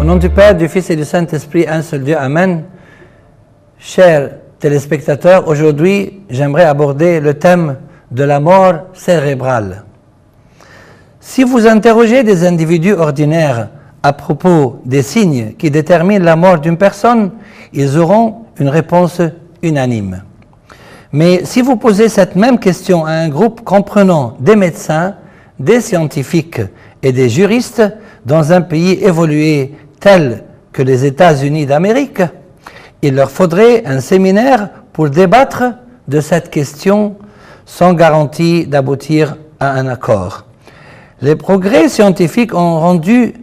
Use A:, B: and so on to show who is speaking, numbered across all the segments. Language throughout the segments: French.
A: Au nom du Père, du Fils et du Saint-Esprit, un seul Dieu, Amen. Chers téléspectateurs, aujourd'hui, j'aimerais aborder le thème de la mort cérébrale. Si vous interrogez des individus ordinaires à propos des signes qui déterminent la mort d'une personne, ils auront une réponse unanime. Mais si vous posez cette même question à un groupe comprenant des médecins, des scientifiques et des juristes dans un pays évolué tel que les États-Unis d'Amérique, il leur faudrait un séminaire pour débattre de cette question sans garantie d'aboutir à un accord. Les progrès scientifiques ont rendu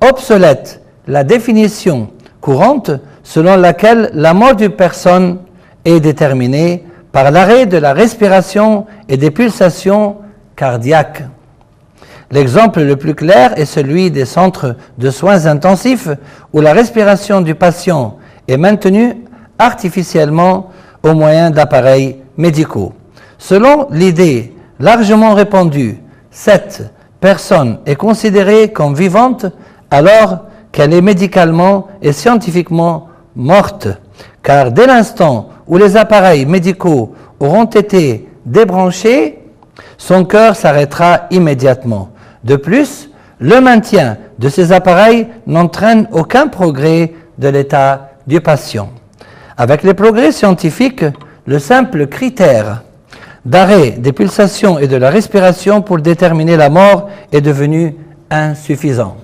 A: obsolète la définition courante selon laquelle la mort d'une personne est déterminée par l'arrêt de la respiration et des pulsations cardiaques. L'exemple le plus clair est celui des centres de soins intensifs où la respiration du patient est maintenue artificiellement au moyen d'appareils médicaux. Selon l'idée largement répandue, cette personne est considérée comme vivante alors qu'elle est médicalement et scientifiquement morte, car dès l'instant où les appareils médicaux auront été débranchés, son cœur s'arrêtera immédiatement. De plus, le maintien de ces appareils n'entraîne aucun progrès de l'état du patient. Avec les progrès scientifiques, le simple critère d'arrêt des pulsations et de la respiration pour déterminer la mort est devenu insuffisant.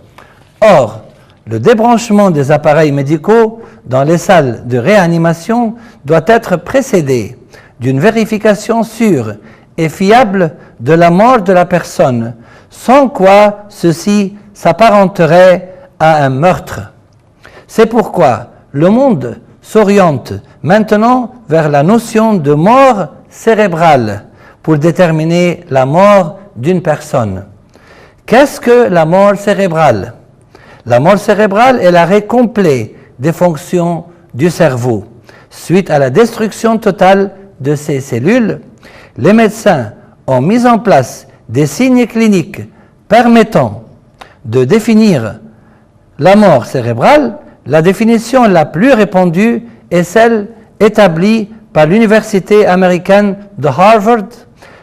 A: Or, le débranchement des appareils médicaux dans les salles de réanimation doit être précédé d'une vérification sûre et fiable de la mort de la personne, sans quoi ceci s'apparenterait à un meurtre. C'est pourquoi le monde s'oriente maintenant vers la notion de mort cérébrale pour déterminer la mort d'une personne. Qu'est-ce que la mort cérébrale? La mort cérébrale est l'arrêt complet des fonctions du cerveau. Suite à la destruction totale de ces cellules, les médecins ont mis en place des signes cliniques permettant de définir la mort cérébrale. La définition la plus répandue est celle établie par l'université américaine de Harvard.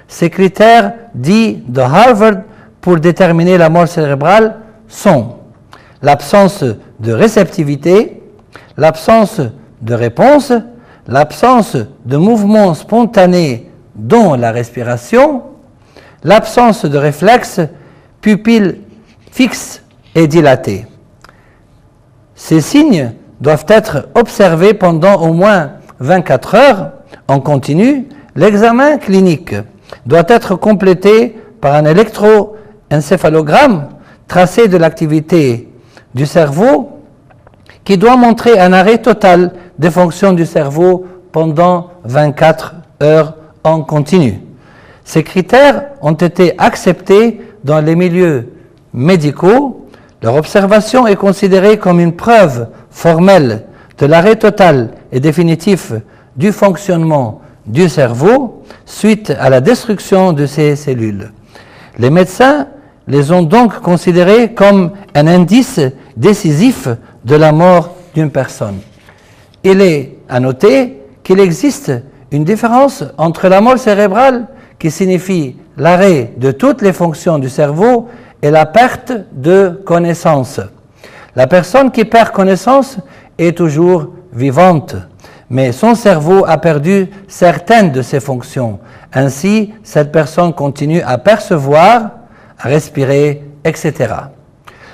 A: Ces critères dits de Harvard pour déterminer la mort cérébrale sont l'absence de réceptivité, l'absence de réponse, l'absence de mouvement spontané dont la respiration, l'absence de réflexe, pupille fixe et dilatée. Ces signes doivent être observés pendant au moins 24 heures en continu. L'examen clinique doit être complété par un électroencéphalogramme tracé de l'activité du cerveau qui doit montrer un arrêt total des fonctions du cerveau pendant 24 heures en continu. Ces critères ont été acceptés dans les milieux médicaux. Leur observation est considérée comme une preuve formelle de l'arrêt total et définitif du fonctionnement du cerveau suite à la destruction de ces cellules. Les médecins les ont donc considérés comme un indice décisif de la mort d'une personne. Il est à noter qu'il existe une différence entre la mort cérébrale, qui signifie l'arrêt de toutes les fonctions du cerveau, et la perte de connaissance. La personne qui perd connaissance est toujours vivante, mais son cerveau a perdu certaines de ses fonctions. Ainsi, cette personne continue à percevoir, à respirer, etc.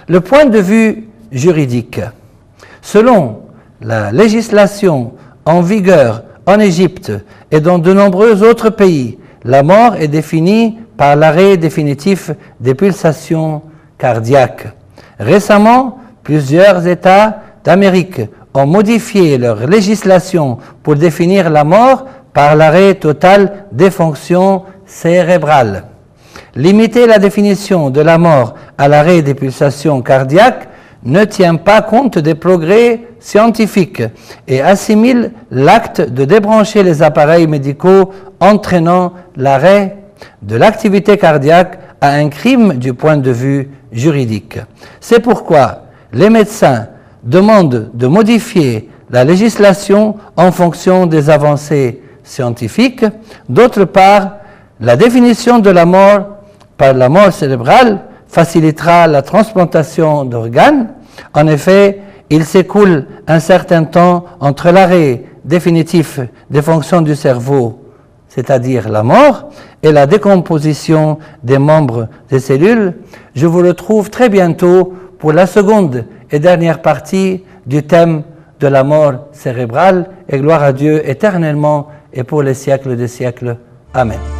A: Le point de vue juridique. Selon la législation en vigueur en Égypte et dans de nombreux autres pays, la mort est définie par l'arrêt définitif des pulsations cardiaques. Récemment, plusieurs États d'Amérique ont modifié leur législation pour définir la mort par l'arrêt total des fonctions cérébrales. Limiter la définition de la mort à l'arrêt des pulsations cardiaques ne tient pas compte des progrès scientifiques et assimile l'acte de débrancher les appareils médicaux entraînant l'arrêt de l'activité cardiaque à un crime du point de vue juridique. C'est pourquoi les médecins demande de modifier la législation en fonction des avancées scientifiques. D'autre part, la définition de la mort par la mort cérébrale facilitera la transplantation d'organes. En effet, il s'écoule un certain temps entre l'arrêt définitif des fonctions du cerveau, c'est-à-dire la mort, et la décomposition des membres des cellules. Je vous retrouve très bientôt pour la seconde et dernière partie du thème de la mort cérébrale, et gloire à Dieu éternellement et pour les siècles des siècles. Amen.